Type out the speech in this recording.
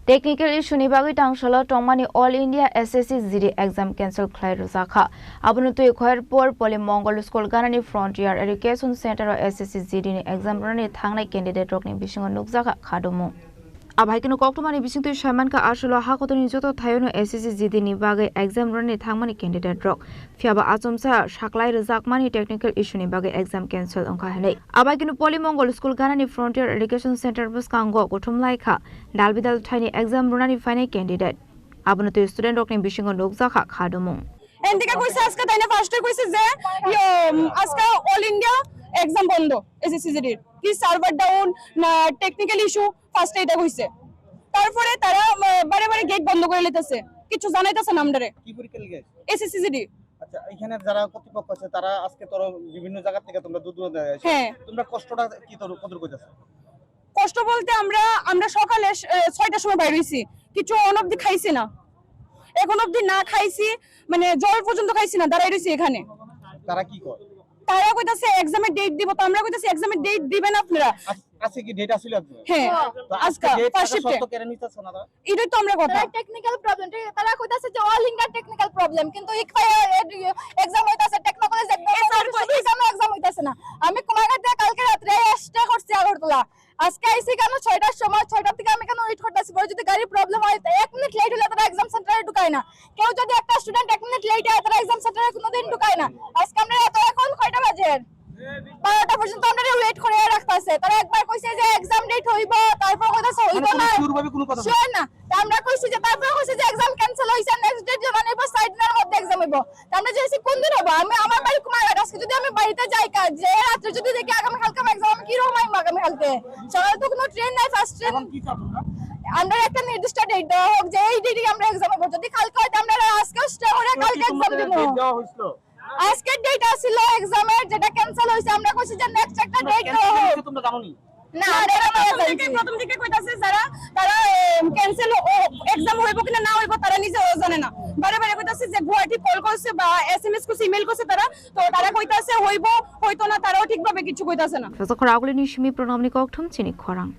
Technical issue ni bagi tangshala tongmani All India SSC GD exam cancel khlai ruzakha. Abunu tu Khairpur Poly Mongol School Ganani Frontier Education Center SSC GD ni exam rani thangnai candidate rok ni bisingo nukjaka khadumu. Abhaikino koktomani bisingtu Shaimanka Asholo hakotoni joto thayono SSC GD ni bagi exam rani thangmani candidate rok. Fiaba Achomsa shaklai rujakmani technical issue ni bagi exam cancel ongkha hanei. Abhaikino Poly Mongol School Ganani Frontier Education Center buskango gothumlai kha dalbidal thaini exam runani final candidate abunu to student rok ni bisingo nukjaka khadumu. এন্ডিকা কইছে আজকে তাইনা ফার্স্টে কইছে যে আজকে all India exam বন্ধ SSC এর কি সার্ভার ডাউন না টেকনিক্যাল ইস্যু ফার্স্টে এটা কইছে তারপরে তারা বারে বারে গেট বন্ধ করে লইতেছে কিছু জানাইতাছে না আমরারে কি পরীক্ষা লিখে এসএসসি আচ্ছা এখানে যারা কর্তৃপক্ষ আছে তারা আজকে তোর বিভিন্ন জায়গা থেকে তোমরা দূর দূর আসছো হ্যাঁ তোমরা কষ্টটা কি তোর কত কইতাছ কষ্ট বলতে আমরা সকালে 6টার সময় বাইরে হইছি কিছু অনবধি খাইছি না এখন অবধি না খাইছি মানে জল পর্যন্ত খাইছি না দাঁড়াই রইছি এখানে তারা কি কয় তারা কইতাছে এক্সামের ডেট দিব তো আমরা কইতাছি এক্সামের ডেট দিবেন আপনারা আছে কি ডেট আছিল একদম হ্যাঁ আজকে ফার্স্ট সত্য শিফটে কেন নিতাছ না তারা এটাই তো আমরা কথা টেকনিক্যাল প্রবলেম তারা কইতাছে যে অল ইন্ডিয়া টেকনিক্যাল প্রবলেম কিন্তু এক্সাম হইতাছে টেকনিক্যাল এক্সাম হইতাছে না আমি কুমারঘাটে কালকে রাতে স্টে করছি আগরতলা আজকে আইছি কেন 6টার সময় 6টা থেকে আমি কেন ওয়েট করতেছি বড় যদি গাড়ি প্রবলেম হয় 1 মিনিট লেট হলে তারা এক্সাম সেন্টারে ঢুকায় না কেউ যদি একটা স্টুডেন্ট 1 মিনিট লেট হয় তারা এক্সাম সেন্টারে কোনোদিন ঢুকায় না আজকে আমরা এত এখন কয়টা বাজে 12টা পর্যন্ত আমরা ওয়েট করে রাখতাছে তারা একবার কইছে যে এক্সাম ডেট হইব তারপর কইতাছে হইব না শুরুভাবে কোনো কথা শুন না আমরা কইছি যে তারপর কইছে যে এক্সাম ক্যান্সেল হইছে নেক্সট ডেট জানাইবো 6 দিনের মধ্যে এক্সাম হইব আমরা যেছি কোন দিন হবে আমি আমার বাড়ি কুমারঘাট আজকে যদি আমি বাড়িতে যাই কাজ যে রাতে যদি দেখি আগামী কালকে এক্সাম আমি কি রকম আইব আগামী কালকে সকালে তো কোনো ট্রেন নাই ফার্স্ট ট্রেন কি চাপ তোমরা আমরা একটা নির্দিষ্ট ডেট দেওয়া হোক যে এই ডেটে আমরা এক্সাম হবো যদি কালকে হয় আমরা আজকে স্টে করে কালকে এক্সাম দিব দেওয়া হইছিল আজকে ডেট আছিল এক্সামের যেটা ক্যান্সেল হইছে আমরা কইছি যে নেক্সট একটা ডেট দেওয়া হোক তোমরা জানোনি না প্রথম থেকে কইতাছে যারা তারা ক্যান্সেল এক্সাম হইব কিনা না হইব তারা নিজেও জানে না বারে বারে কইতাছে যে গুয়াহাটি কল করছে বা এসএমএস করছে ইমেল করছে তারা কইতাছে হইব হয়তো না তারাও ঠিকভাবে কিছু কইতাছে না Rasa khora agule ni shimi pranamni kokthum chini khorang